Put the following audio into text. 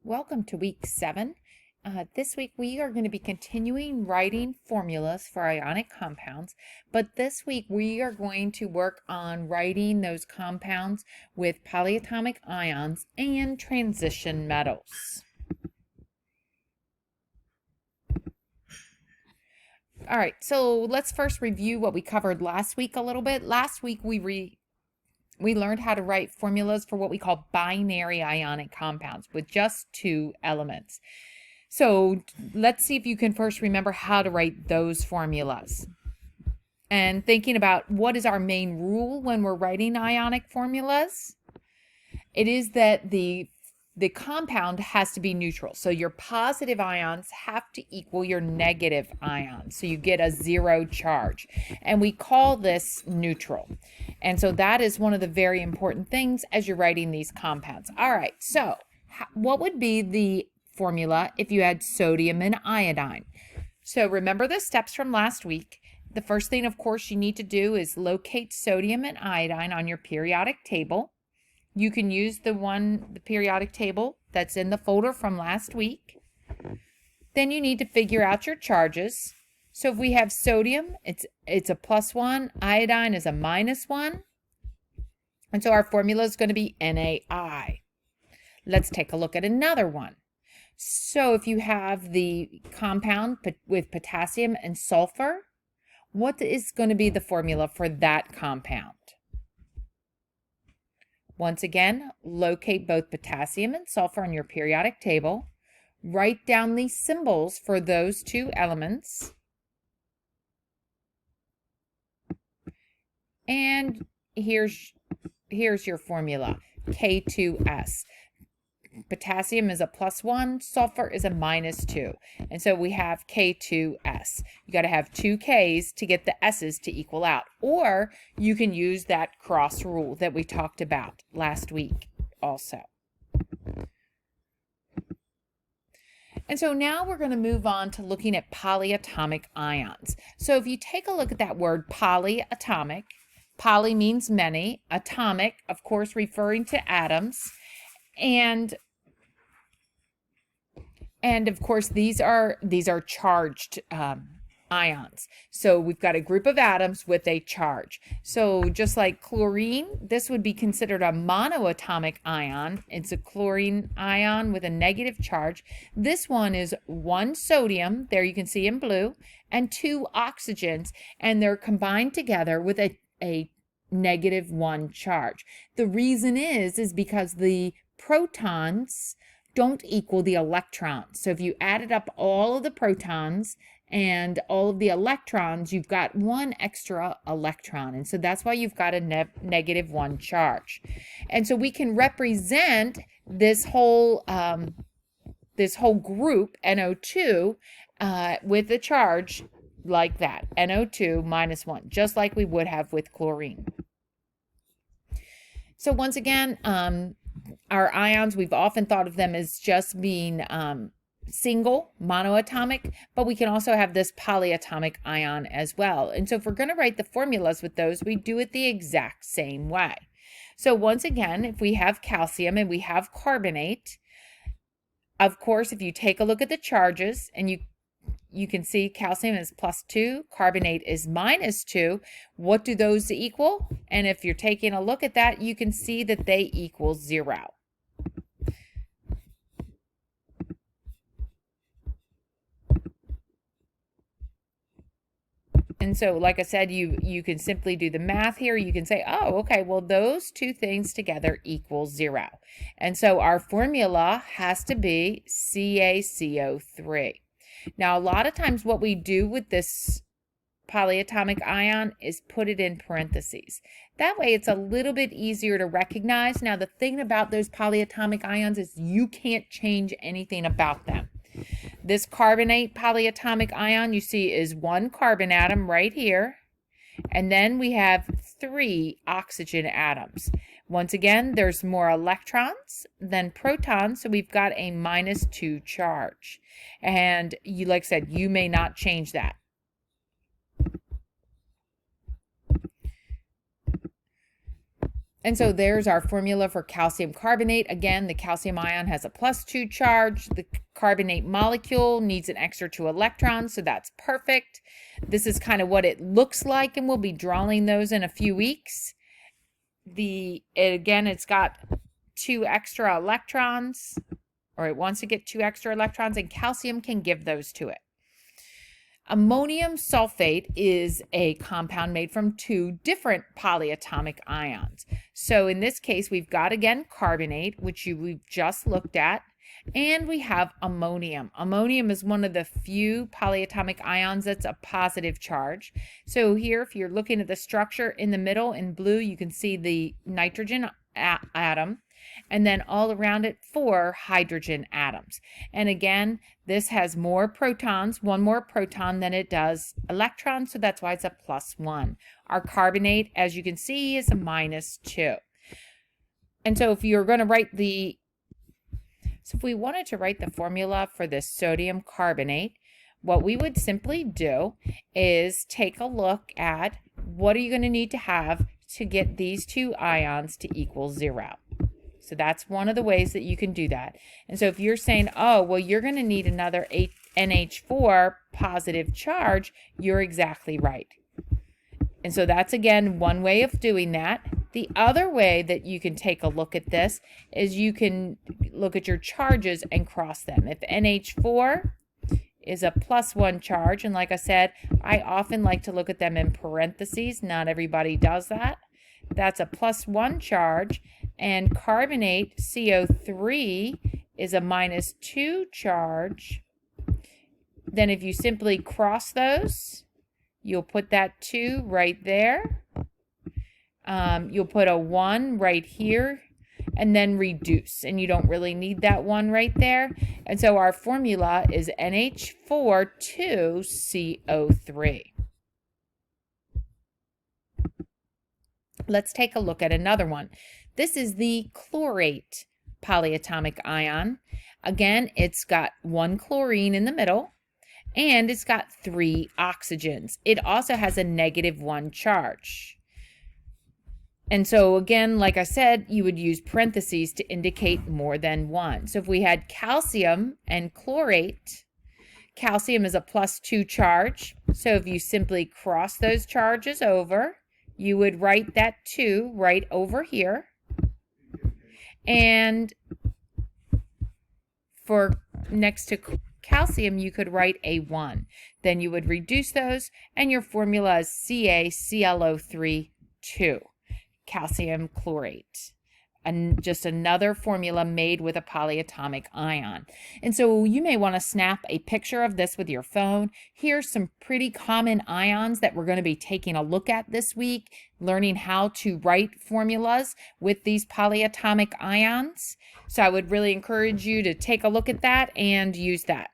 Welcome to week 7. This week we are going to be continuing writing formulas for ionic compounds, but this week we are going to work on writing those compounds with polyatomic ions and transition metals. All right, so let's first review what we covered last week a little bit. Last week we learned how to write formulas for what we call binary ionic compounds with just 2 elements. So let's see if you can first remember how to write those formulas. And thinking about what is our main rule when we're writing ionic formulas, it is that the compound has to be neutral. So your positive ions have to equal your negative ions. So you get a 0 charge. And we call this neutral. And so that is one of the very important things as you're writing these compounds. All right, so what would be the formula if you had sodium and iodine? So remember the steps from last week. The first thing, of course, you need to do is locate sodium and iodine on your periodic table. You can use the periodic table that's in the folder from last week. Then you need to figure out your charges. So if we have sodium, it's a +1, iodine is a -1. And so our formula is going to be NaI. Let's take a look at another one. So if you have the compound with potassium and sulfur, what is going to be the formula for that compound? Once again, locate both potassium and sulfur on your periodic table. Write down the symbols for those 2 elements. And here's your formula, K2S. Potassium is a +1, sulfur is a -2. And so we have K2S. You got to have 2 Ks to get the S's to equal out. Or you can use that cross rule that we talked about last week also. And so now we're going to move on to looking at polyatomic ions. So if you take a look at that word polyatomic, poly means many, atomic, of course, referring to atoms. And of course, these are charged ions. So we've got a group of atoms with a charge. So just like chlorine, this would be considered a monoatomic ion. It's a chlorine ion with a negative charge. This one is 1 sodium, there you can see in blue, and 2 oxygens, and they're combined together with a -1 charge. The reason is because the protons don't equal the electrons. So if you added up all of the protons and all of the electrons, you've got 1 extra electron. And so that's why you've got a -1 charge. And so we can represent this whole group, NO2, with a charge like that, NO2 -1, just like we would have with chlorine. So once again, our ions, we've often thought of them as just being single, monoatomic, but we can also have this polyatomic ion as well. And so if we're going to write the formulas with those, we do it the exact same way. So once again, if we have calcium and we have carbonate, of course, if you take a look at the charges and you can see calcium is +2, carbonate is -2. What do those equal? And if you're taking a look at that, you can see that they equal 0. And so, like I said, you can simply do the math here. You can say, oh, okay, well, those 2 things together equal 0. And so our formula has to be CaCO3. Now, a lot of times what we do with this polyatomic ion is put it in parentheses. That way it's a little bit easier to recognize. Now, the thing about those polyatomic ions is you can't change anything about them. This carbonate polyatomic ion you see is 1 carbon atom right here. And then we have 3 oxygen atoms. Once again, there's more electrons than protons, so we've got a -2 charge. And like I said, you may not change that. And so there's our formula for calcium carbonate. Again, the calcium ion has a +2 charge. The carbonate molecule needs an extra 2 electrons, so that's perfect. This is kind of what it looks like, and we'll be drawing those in a few weeks. Again, it's got 2 extra electrons, or it wants to get 2 extra electrons, and calcium can give those to it. Ammonium sulfate is a compound made from 2 different polyatomic ions. So in this case, we've got, again, carbonate, which we've just looked at, and we have ammonium. Ammonium is one of the few polyatomic ions that's a positive charge. So here, if you're looking at the structure in the middle in blue, you can see the nitrogen atom, and then all around it 4 hydrogen atoms. And again, this has more protons, 1 more proton than it does electrons, so that's why it's a +1. Our carbonate, as you can see, is a -2. And so if we wanted to write the formula for this sodium carbonate, what we would simply do is take a look at what are you going to need to have to get these 2 ions to equal 0. So that's one of the ways that you can do that. And so if you're saying, oh, well, you're going to need another NH4 positive charge, you're exactly right. And so that's, again, one way of doing that. The other way that you can take a look at this is you can look at your charges and cross them. If NH4 is a +1 charge, and like I said, I often like to look at them in parentheses. Not everybody does that. That's a +1 charge. And carbonate, CO3, is a -2 charge. Then if you simply cross those, you'll put that 2 right there. You'll put a 1 right here, and then reduce. And you don't really need that 1 right there. And so our formula is NH4 2CO3. Let's take a look at another one. This is the chlorate polyatomic ion. Again, it's got 1 chlorine in the middle, and it's got 3 oxygens. It also has a -1 charge. And so again, like I said, you would use parentheses to indicate more than 1. So if we had calcium and chlorate, calcium is a +2 charge. So if you simply cross those charges over, you would write that 2 right over here. And for next to calcium, you could write a 1. Then you would reduce those, and your formula is CaClO3 2, calcium chlorate. And just another formula made with a polyatomic ion. And so you may want to snap a picture of this with your phone. Here's some pretty common ions that we're going to be taking a look at this week, learning how to write formulas with these polyatomic ions. So I would really encourage you to take a look at that and use that.